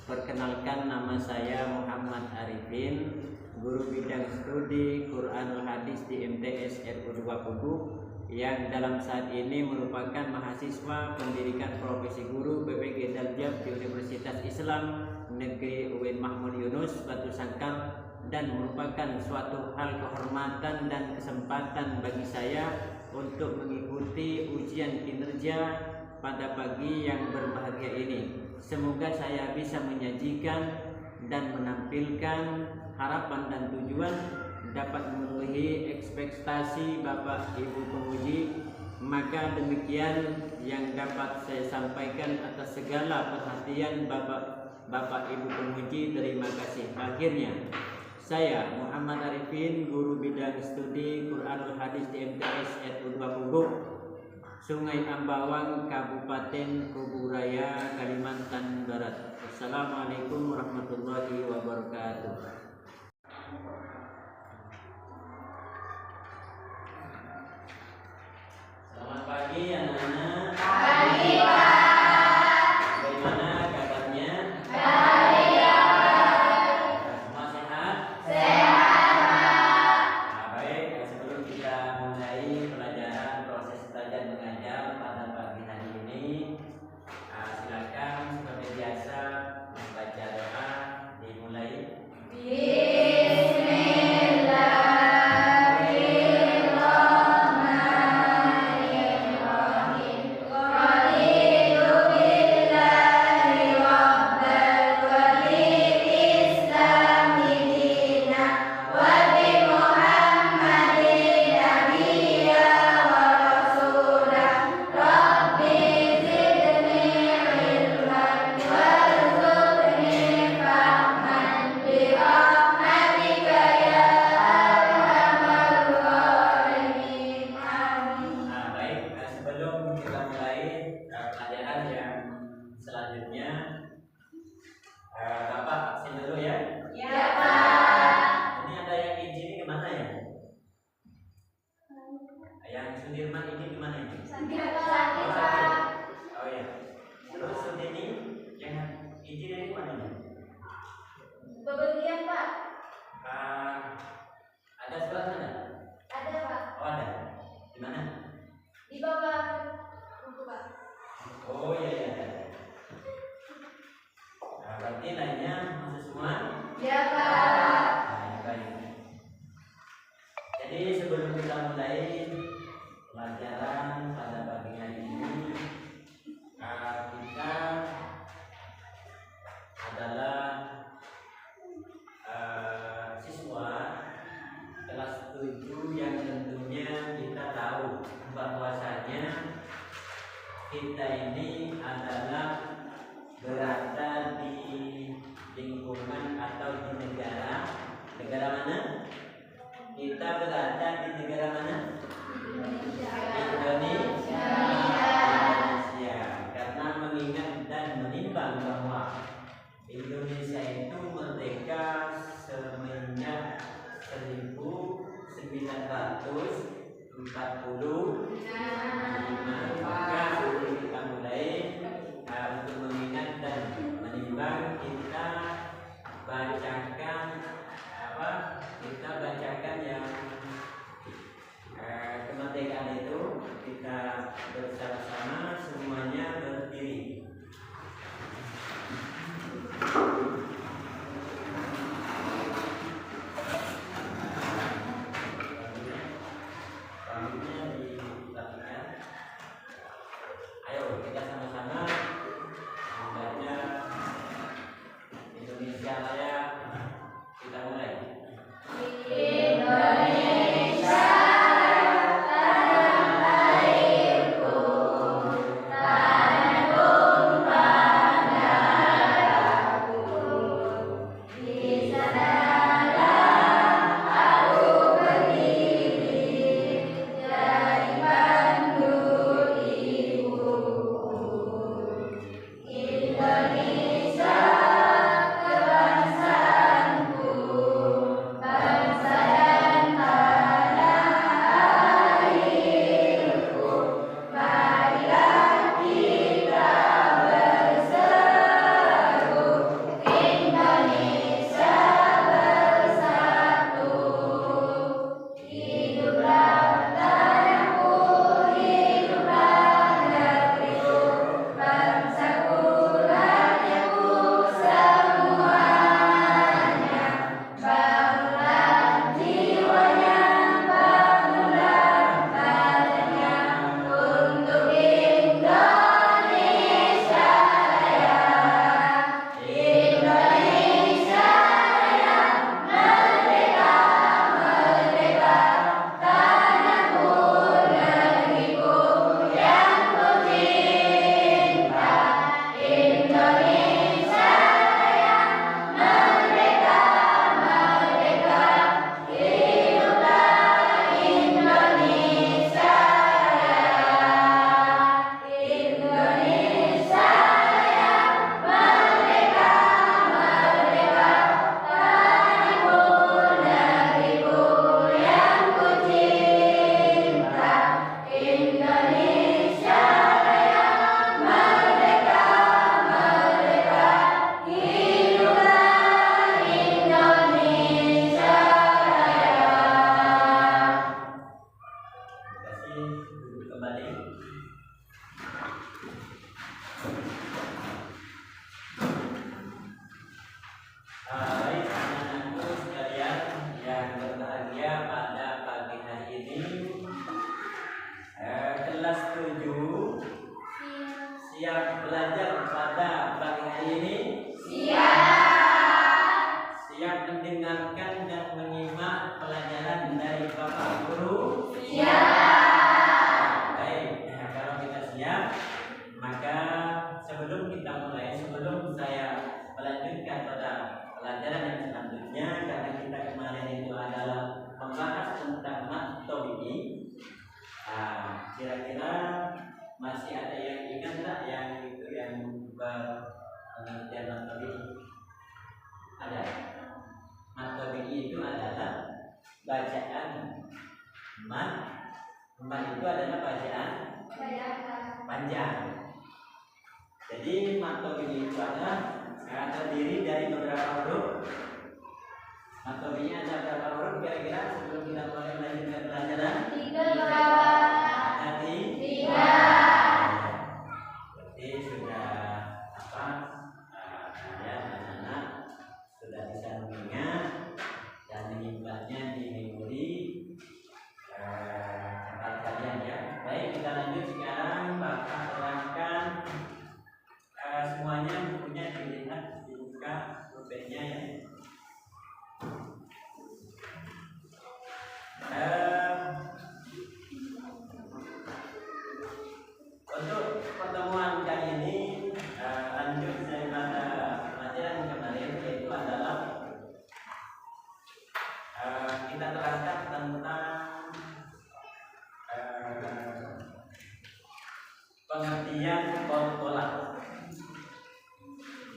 Perkenalkan, nama saya Muhammad Arifin, guru bidang studi Quranul Hadis di MTS RU 20, yang dalam saat ini merupakan mahasiswa pendidikan profesi guru BPG Daljab di Universitas Islam Negeri UIN Mahmud Yunus Batu Sangkar, dan merupakan suatu hal kehormatan dan kesempatan bagi saya untuk mengikuti ujian kinerja pada pagi yang berbahagia ini. Semoga saya bisa menyajikan dan menampilkan harapan dan tujuan dapat memenuhi ekspektasi Bapak Ibu penguji. Maka demikian yang dapat saya sampaikan atas segala perhatian Bapak Ibu penguji. Terima kasih. Akhirnya, saya Muhammad Arifin, guru bidang studi Quranul Hadis di MTS RU 20, Sungai Ambawang, Kabupaten Kuburaya, Kalimantan Barat. Assalamualaikum warahmatullahi wabarakatuh. Selamat pagi anak-anak. Pagi, Pak. Bagaimana kabarnya? Baik, Pak. Semua sehat? Sehat, Pak. Baik, sebelum kita mulai pelajaran proses belajar mengajar pada pagi hari ini, silakan seperti biasa membaca doa. Dimulai. Bepergian, Pak. Ada surat mana? Ada, Pak. Oh, ada. Di mana? Di bawah buku, Pak. Oh iya. Berarti lainnya masuk semua? Ya, Pak. Baik. Jadi sebelum kita mulai pelajaran pada pagi hari ini, kita adalah siswa kelas 7 yang tentunya kita tahu bahwasanya kita ini adalah berada di lingkungan atau di negara mana? Kita berada di negara mana? Indonesia. Karena mengingat dan menimbang bahwa Indonesia itu merdeka semenjak 1945. Maka sebelum kita mulai untuk mengingat dan menimbang, kita bacakan yang kemerdekaan itu. Kita bersama-sama semuanya berdiri. Ayo kita sama-sama membaca Indonesia Raya. Kita mulai. Indonesia, tanah airku, tanah tumpah darahku. Di sanalah aku berdiri, dari panggul ibuku. Indonesia, kebangsaanku. pelajaran yang selanjutnya, karena kita kemarin itu adalah membahas tentang matobini. Kira-kira masih ada yang ingat tak yang itu yang pengertian matobini? Ada. Matobini itu adalah bacaan mat. Mat itu adalah bacaan panjang. Jadi matobini itu adalah terdiri dari beberapa huruf. Matobini ada berapa huruf kira-kira sebelum kita mulai melanjutkan pelajaran? 3. Tadi 3. Berarti sudah kalian anak-anak sudah bisa mengingat dan menyimpannya di memori tempat kalian ya. Baik, kita lanjut sekarang. Bapak terangkan semuanya bukunya dilihat, dibuka pulpennya ya. Untuk pertemuan kali ini lanjut daripada pelajaran kemarin, yaitu adalah kita terangkan tentang pengertian kolkola.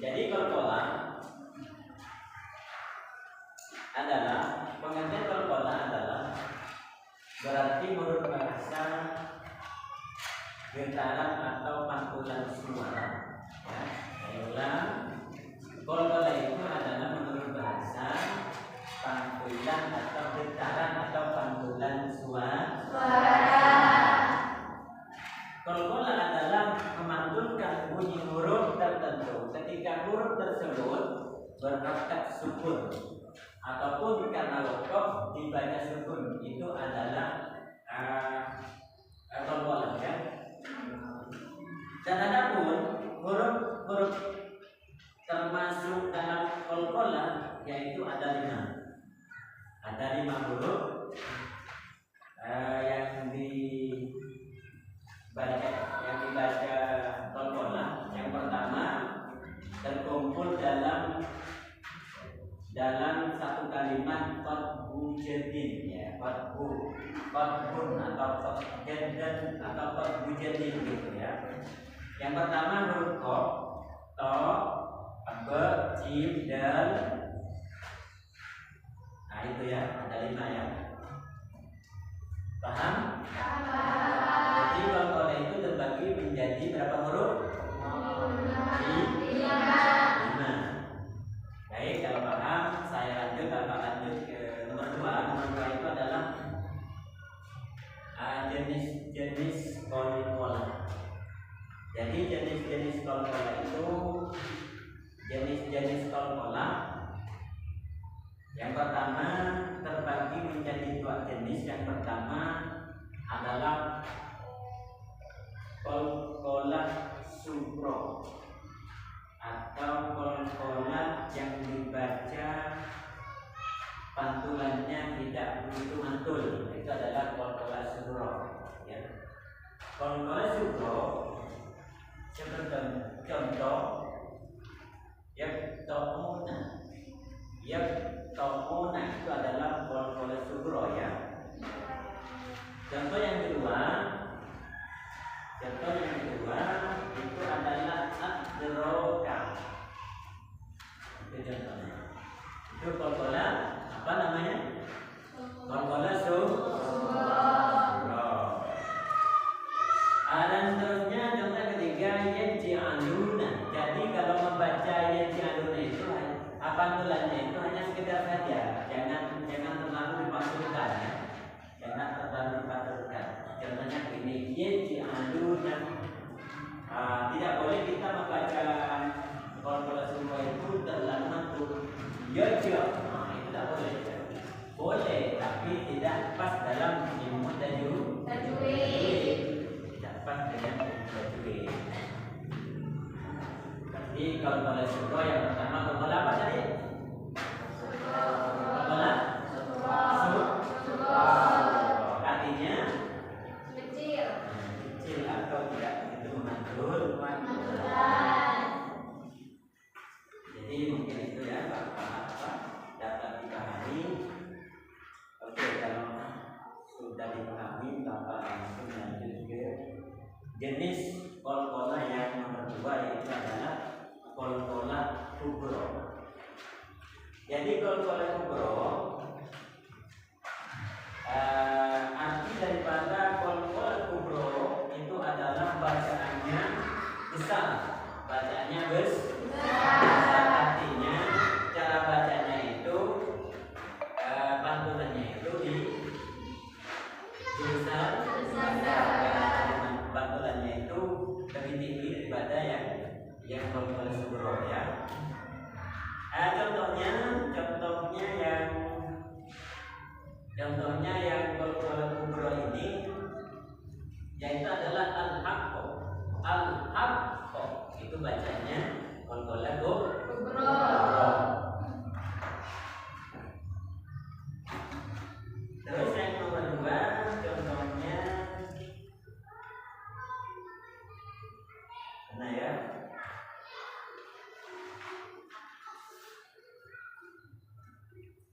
Jadi kolkola adalah pengertian kolkola adalah berarti menurut bahasa getaran atau pantulan suara. Ya, saya ulang. Kolkola itu adalah menurut bahasa pantulan atau getaran atau pantulan suara. Kolkola adalah memantulkan bunyi huruf tertentu ketika huruf tersebut berharokat sukun ataupun karena wakof dibaca sukun, itu adalah kolkola ya. Dan adapun huruf-huruf termasuk dalam kolkola yaitu ada 5. Ada 5 huruf yang dibaca kolkola. Yang pertama terkumpul dalam satu kalimat qadbujadin ya, qadbun atau qadjadan atau qadbujadin gitu ya. Yang pertama huruf qaf, ta, ba, jim, dal. Nah itu ya, ada 5 ya. Paham? Jadi kolkola itu terbagi menjadi berapa huruf? 5. Baik, kalau paham saya lanjut ke nomor 2. Nomor 2 itu adalah jenis-jenis kolkola. Jadi jenis-jenis kolkola itu jenis-jenis kolkola yang pertama terbagi menjadi 2 jenis. Yang pertama adalah kolkola sugro atau kolkola yang dibaca pantulannya tidak begitu mantul. Itu adalah kolkola sugro ya. Kolkola sugro seperti contoh yaktomuna itu adalah kolkola sugro ya. Contoh yang kedua itu adalah adroka. Itu contohnya. Itu kolkola apa namanya? Kolkola sugro. Dan terusnya contoh ketiga yaj'aluna. Jadi kalau membaca yaj'aluna itu pantulannya itu hanya sekedar saja, jangan terlalu dipantulkan ya. Jangan terlalu dipantulkan. Contohnya ini yaj'aluna. Tidak boleh kita membaca kolkola sugro itu terlalu mantul. Yaj'al. Itu tidak boleh. Boleh, tapi tidak pas dalam ilmu tajwid. Tidak pas dengan tajwid. Jadi kolkola sugro yang pertama kolkola apa tadi? Kolkola sugro. Artinya kecil atau tidak begitu mantul. Jadi mungkin itu ya Bapak. Jadi qolqolah kubro, arti daripada qolqolah kubro itu adalah bacaannya besar, bacaannya besar. Artinya cara bacanya itu pantulannya itu di besar, pantulannya itu lebih tinggi daripada yang qolqolah kubro ya. Contohnya yang qolqolah kubro ini yaitu adalah al-haqqo. Al-haqqo itu bacanya qolqolah kubro. Terus yang nomor 2 contohnya mana ya?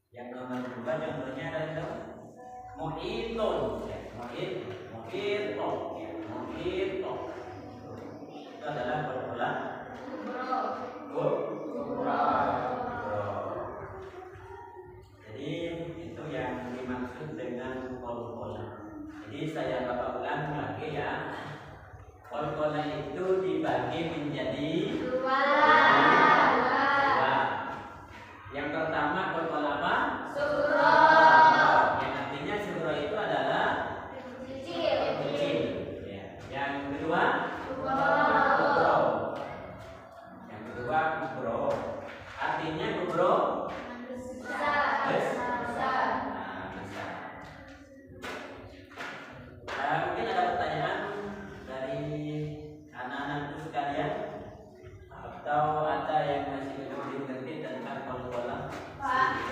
Yang nomor 2 contohnya adalah muhitun ya, muhito ya, muhito. Itu adalah qolqolah kubro. Jadi itu yang dimaksud dengan qolqolah. Jadi saya bapak ulang lagi ya. Qolqolah itu dibagi menjadi dua. Yang pertama qolqolah apa? Sugro. Yang artinya sugro itu adalah kecil. Ya. Yang kedua kubro. Yang kedua kubro. Artinya kubro besar. Mungkin ada pertanyaan dari anak-anakku sekalian atau ada yang masih belum mengerti tentang qolqolah. Pak,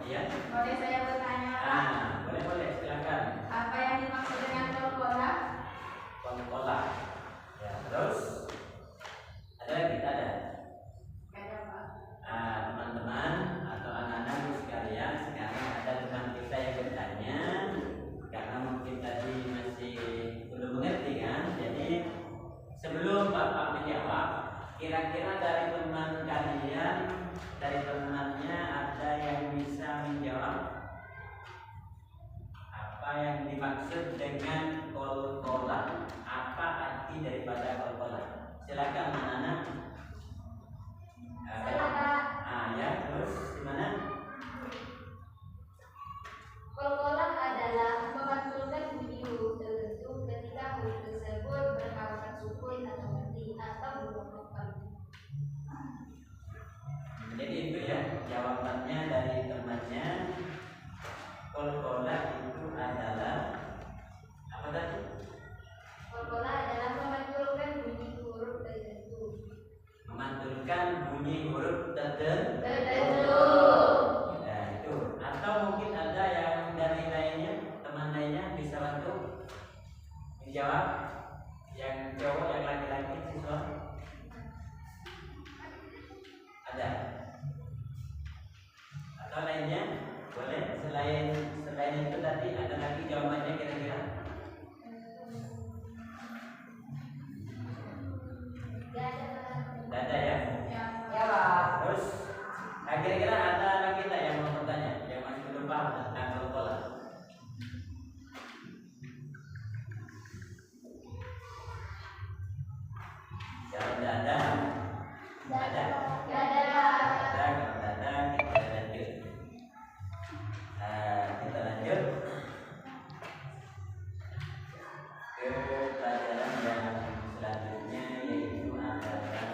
iya. boleh saya bertanya, Pak? Boleh silakan. Apa yang dimaksud dengan qolqolah? Qolqolah. Ya, terus ada lagi ada. Ada, Pak. Teman-teman atau anak-anak sekalian, sekarang ada teman kita yang bertanya karena mungkin tadi masih belum mengerti kan. Jadi sebelum Bapak menjawab, kira-kira dari teman kalian, dari temannya ada yang bisa menjawab apa yang dimaksud dengan qolqolah? Apa arti daripada qolqolah? Silakan anak-anak. Ya, terus gimana? Qolqolah adalah memantulkan bunyi huruf tertentu ketika huruf tersebut berharokat sukun atau mati atau berharokat. Jadi itu ya jawabannya dari temannya. Qolqolah itu adalah apa tadi? Qolqolah adalah memantulkan bunyi huruf tertentu. Memantulkan bunyi huruf tertentu. Nah, itu. Atau mungkin ada yang dari lainnya, teman lainnya bisa bantu menjawab. Yang cowok, yang laki-laki, siswa ada? Atau lainnya boleh? Selain itu tadi ada lagi jawabannya kira-kira? Tidak ada ya? Ya, Pak. Terus kira-kira ada lagi tak yang mau bertanya, yang masih belum paham tentang qolqolah? Kalau tidak ada, ada. Kalau tidak ada, kita lanjut. Kita lanjut ke pelajaran yang selanjutnya, yaitu adalah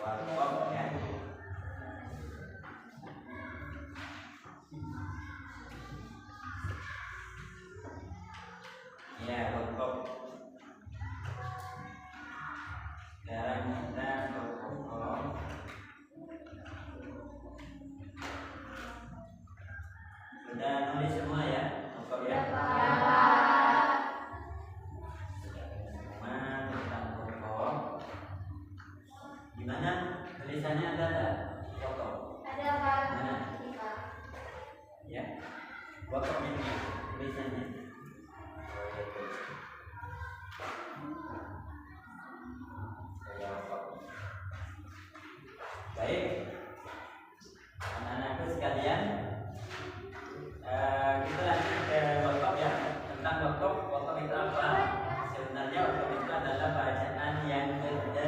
warkop ya. Ya, warkop. Sekarang kita warkop. Sudah nulis semua ya, warkop ya. Gimana tulisannya, ada tak? Foto. Ada, Pak. Wakaf ini tulisannya. Baik, anak-anakku sekalian, kita lanjut ke wakaf ya. Tentang wakaf, wakaf itu apa? Sebenarnya wakaf itu adalah bacaan yang berhenti.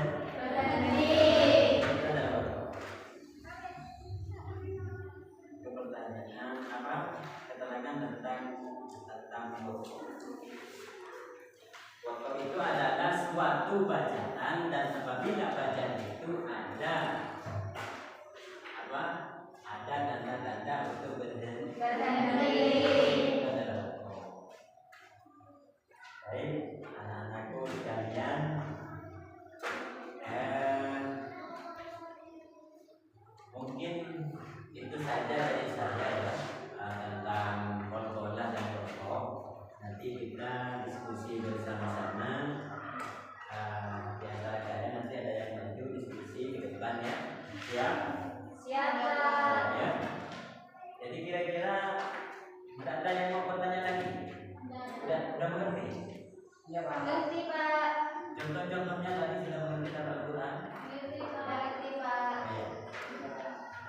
Itu adalah wakaf. Itu pertanyaan apa? Keterangan tentang wakaf. Wakaf itu adalah suatu bacaan dan apabila bacaan itu ada apa? Ada tanda-tanda untuk berhenti. Itu adalah wakaf. Baik, anak-anakku sekalian, mungkin itu saja dari saya ya, tentang kol-kolah dan wakaf. Nanti kita diskusi bersama-sama. Di antara kalian nanti ada yang maju diskusi ke depan ya. Siap? Siap. Ya. Jadi kira-kira tidak ada yang mau bertanya lagi? Sudah mengerti? Iya Pak. Ngerti Pak. Contoh-contohnya tadi sudah mengerti dalam Al-Quran? Ngerti Pak. Ngerti Pak. Iya.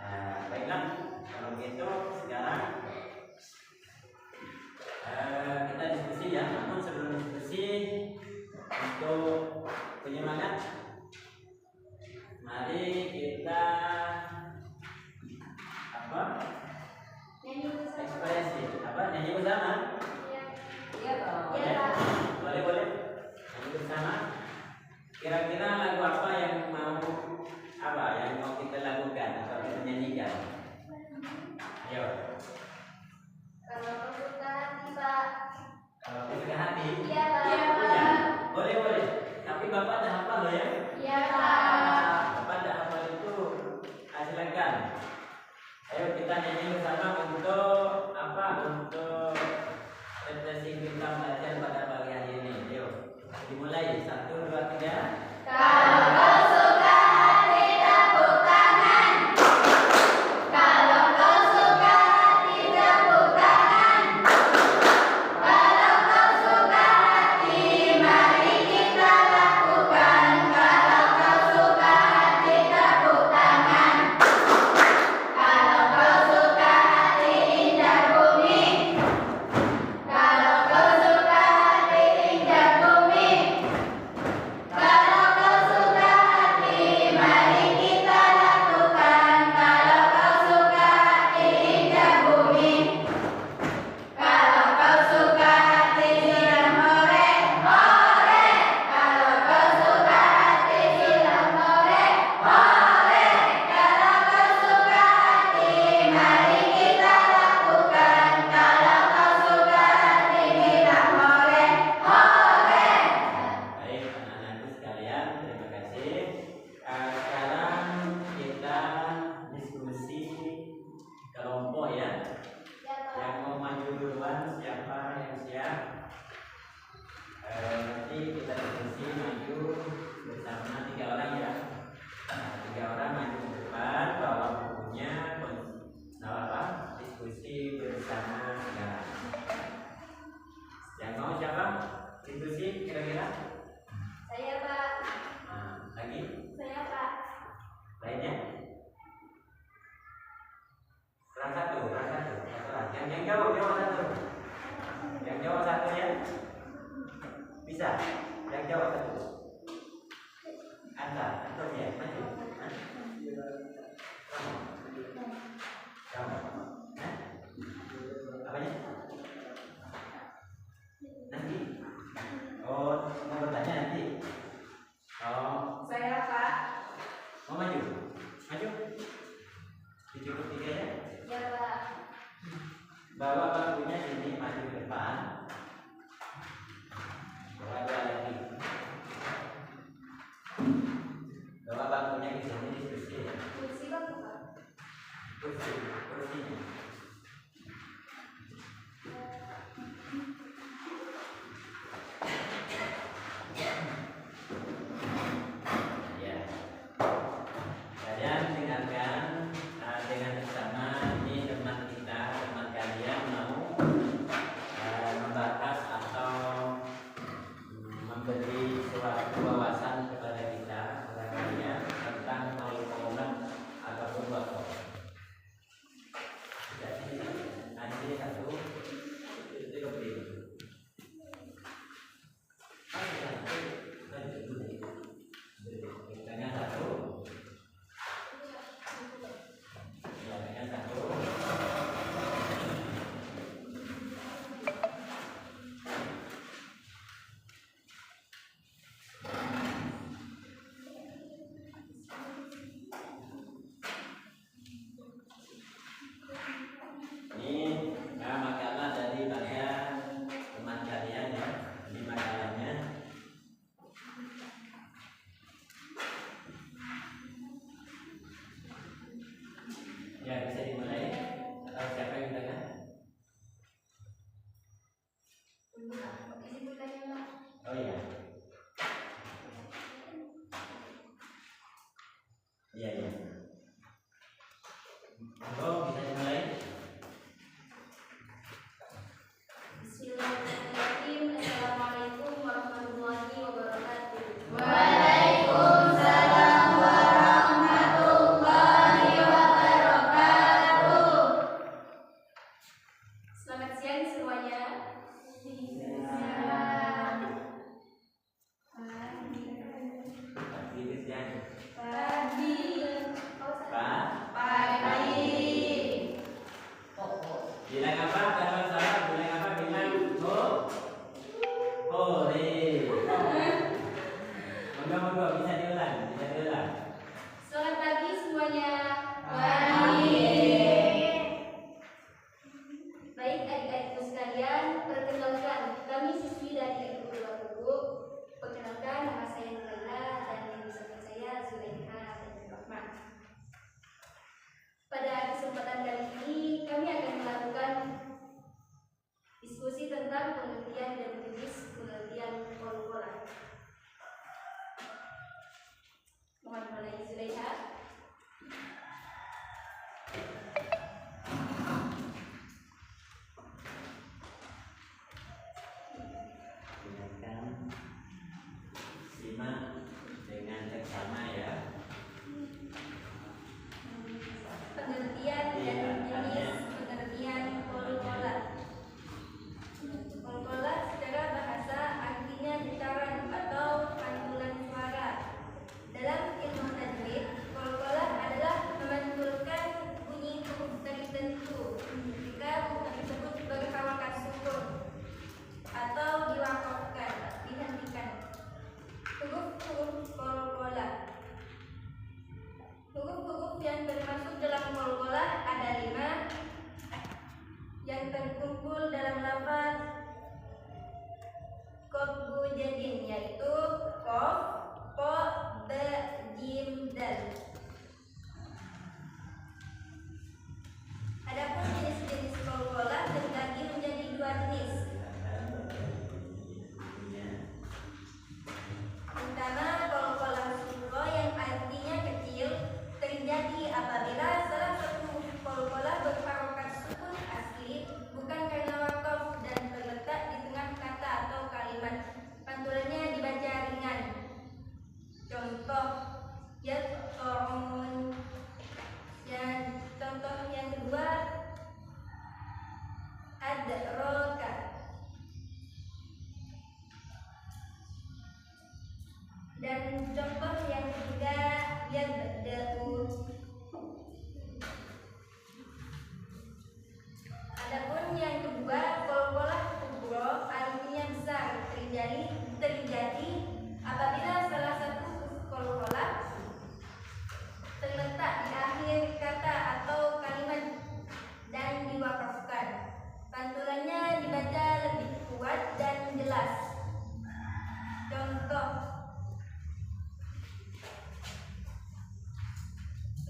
Nah, baiklah. Kalau gitu sekarang kita diskusi ya. Namun sebelum diskusi, untuk penyemangat, mari kita apa? Nyanyi bersama. Ekspresi. Apa? Nyanyi bersama? Iya Pak. Boleh? Iya Pak. Boleh. Nyanyi bersama. Kira-kira lagu apa yang mau kita lakukan atau kita nyanyikan? Ayo. Kalau kau suka hati Pak. Kalau kesukaan hati. Iya Pak. Ya. Boleh. Tapi Bapak dah hafal loh ya? Iya Pak. Bapak dah hafal itu, silakan. Ayo kita nyanyi bersama untuk apa? Untuk refreshing kita belajar pada pagi hari ini. Ayo, dimulai. 1, 2, 3. Kalau kau suka hati tepuk tangan. Kalau kau suka hati tepuk tangan. Kalau kau suka hati mari kita lakukan. Kalau kau suka hati tepuk tangan. Kalau kau suka hati indah bumi. Kalau kau suka hati indah bumi. Kalau kau suka hati mari kita lakukan. Kalau kau suka hati indah bumi. Kalau kau suka hati silang hore, hore. Kalau kau suka hati silang hore, hore. Kalau kau suka hati mari kita lakukan. Kalau kau suka hati silang hore, hore. Baik, anak-anakku sekalian, terima kasih. Sekarang kita diskusi kelompok ya. Yang mau maju duluan siapa yang siap? Nanti kita diskusi maju bersama 3 orang ya. Nah, 3 orang maju ke depan, bawa bukunya, diskusi bersama sekarang. Yang mau siapa? Diskusi kira-kira? Saya Pak. Nah, lagi? Saya Pak. Lainnya? Orang satu. Yang jawab satu. Yang jawab satu ya? Bisa? Yang jawab satu. Antum ya? Maju. Hah? Kamu? Hah? Apanya? Nanti? Oh, mau bertanya nanti? Oh, Saya Pak. mau maju? Maju? Cukup 3 ya? Ya Pak. Bawa bangkunya sini, maju ke depan. Bawa 2 lagi. Bawa bangkunya ke sini, diskusi. Kursi bagus Pak. Kursinya. Ya. Kalian dengarkan dengan bersama ini teman kalian mau Monggo bisa dimulai. Bismillahirrahmanirrahim. Assalamualaikum warahmatullahi wabarakatuh. Waalaikumsalam warahmatullahi wabarakatuh. Selamat siang semuanya. Bilang apa? Kalau salah bilang apa? Bilang hore. Monggo bisa diulang, Selamat pagi semuanya. Baik adik-adikku sekalian, perkenalkan kami siswi dari Urdua Pupuk. Perkenalkan nama saya Nurlela dan yang bersama saya Zulaiha dan Rahman. Pada kesempatan kali ini kami akan melakukan diskusi tentang pengertian dan jenis pengertian kol-kolan. Mohon mulai Zulaiha. Silakan simak dengan seksama ya. Pengertian dan jenis pengertian kol-kolan. Kol-kolan secara bahasa artinya getaran atau pantulan suara. Dalam ilmu tajwid, kol-kolan adalah memantulkan bunyi huruf tertentu jika huruf tersebut berharokat sukun atau diwakafkan, dihentikan. Huruf-huruf kol-kolan. Huruf-huruf yang termasuk dalam kol-kolan ada 5 yang terkumpul dalam lafaz qaf jadin, yaitu qaf, qa, ta, jim, dal. Adapun jenis-jenis kol-kolan terbagi menjadi 2 jenis. Pertama, kol-kolan sukro yang artinya kecil, terjadi apabila salah satu kol-kolan berharokat sukun asli bukan karena wakaf dan terletak di tengah kata atau kalimat. Pantulannya dibaca ringan. Contoh yat'un. Contoh yang kedua adraka. Dan contoh yang ketiga yabda'u. Adapun yang kedua kol-kolah kubro artinya besar, terjadi apabila salah satu kol-kolah terletak di akhir kata atau kalimat dan diwakafkan. Pantulannya dibaca lebih kuat dan jelas. Contoh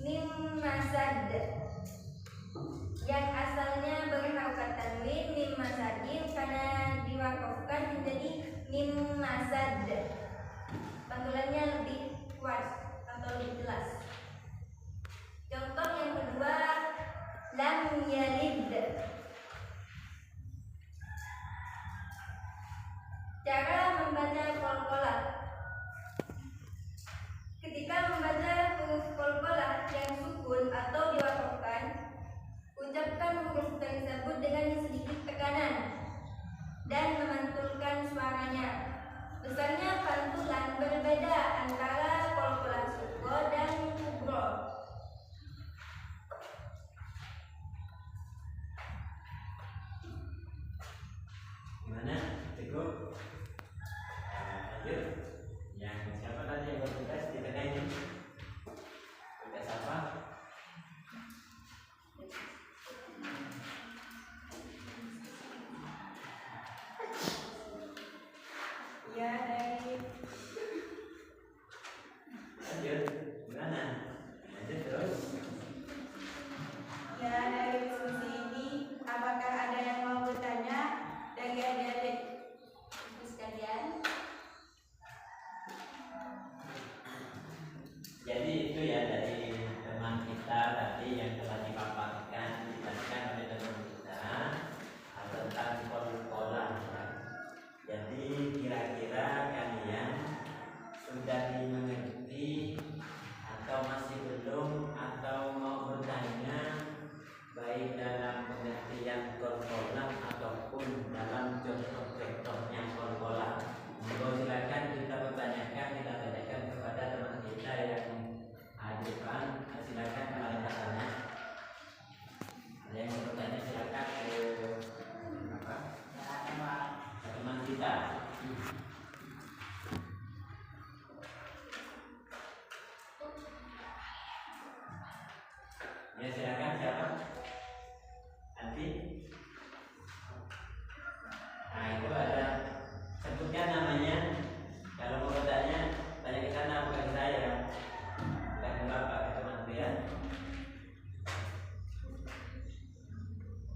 mim masad yang asalnya berharokat tanwin mim masadin karena diwakafkan menjadi mim masad. Pantulannya lebih kuat atau lebih jelas. Contoh yang kedua lam yalid. Cara membaca kol-kolah. Ketika membaca huruf kol-kolah yang sukun atau diwakafkan, ucapkan huruf tersebut dengan sedikit tekanan dan memantulkan suaranya. Besarnya pantulan berbeda antara kol-kolah sukun dan Ya silakan siapa? Nanti. Nah itu ada, sebutkan namanya. Kalau mau bertanya tanya ke sana bukan ke saya, bukan ke bapak, ke teman ya.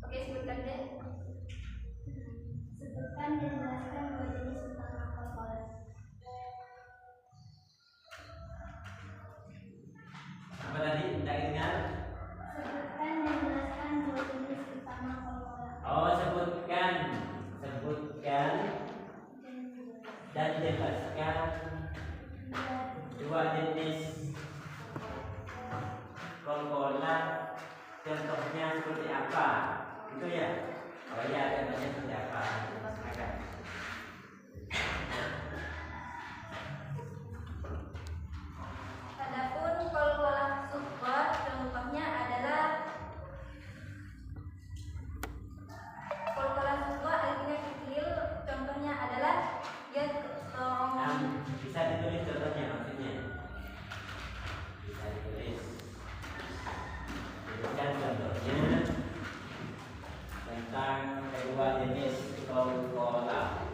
Oke, sebutkan deh. Sebutkan dan jelaskan dua jenis utama kol-kolan. Apa tadi? Tidak ingat? Sebutkan dan jelaskan dua jenis utama kol-kolan. Oh, sebutkan dan jelaskan dua jenis kol-kola. Contohnya seperti apa? Itu ya? Oh iya, contohnya seperti apa? Silakan. Adapun kol-kola sukra contohnya adalah kol-kola sukra artinya kecil, contohnya adalah Bisa ditulis contohnya maksudnya. Bisa ditulis. Sebutkan contohnya tentang kedua jenis kol-kola.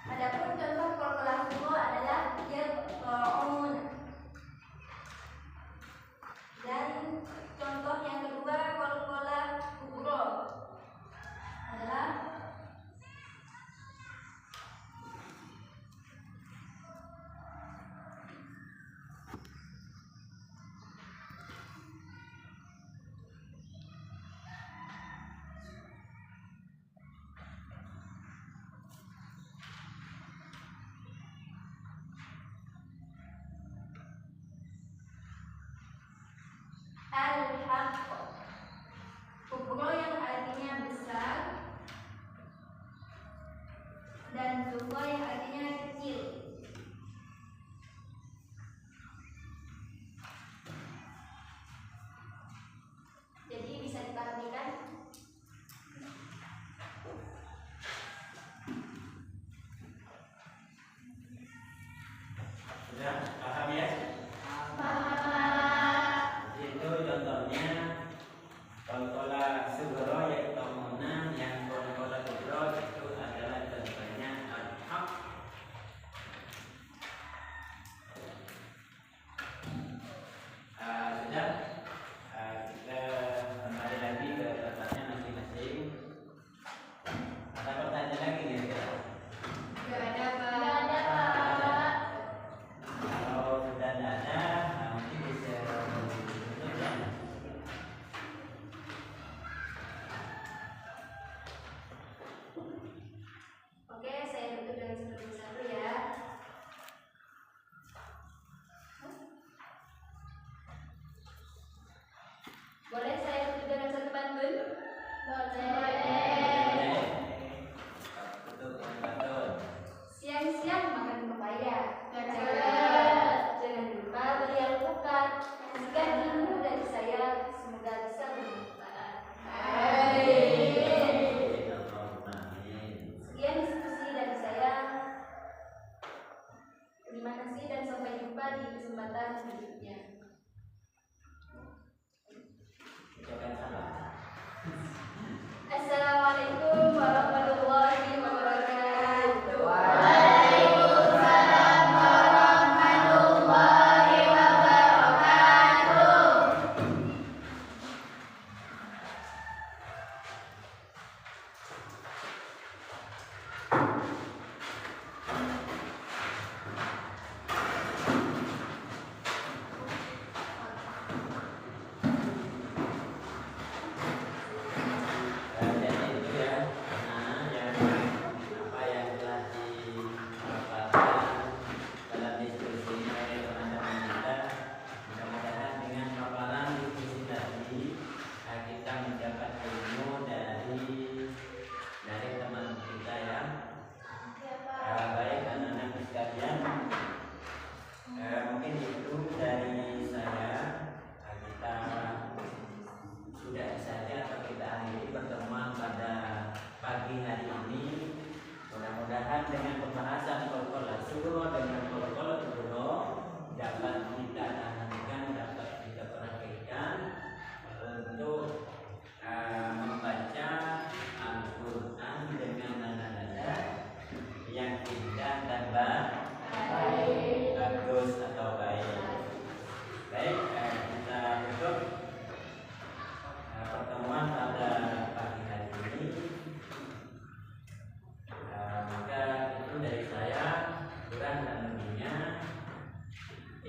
Adapun contoh kol-kola sukra adalah yad'un. Dan contoh yang kedua kol-kola kubra adalah al-haqq. Kubra yang artinya besar dan sukra yang artinya kecil. Jadi bisa diperhatikan. Sudah paham ya? Itu contohnya kol-kola sugro yaitu tomonan, yang kol-kola kubro itu adalah contohnya al-haq. Sudah, kita kembali lagi ke tempatnya masing-masing. Ada pertanyaan lagi nih? Gak ada, Pak. Kalau sudah tidak ada, nanti bisa tutup ya. Oke, saya tutup dengan satu ya. Boleh saya tutup dengan satu pantun? Boleh. Tutup dengan pantun. Siang-siang makan pepaya. Jangan lupa beli alpukat. Sekian dulu dari saya. Semoga bisa bermanfaat. Sekian diskusi dari saya. Terima kasih dan sampai jumpa di kesempatan berikutnya. Ucapkan salam. Assalamualaikum warahmatullahi wabarakatuh. Waalaikumsalam warahmatullahi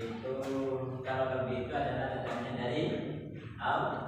Itu kalau lebih itu adalah datangnya dari al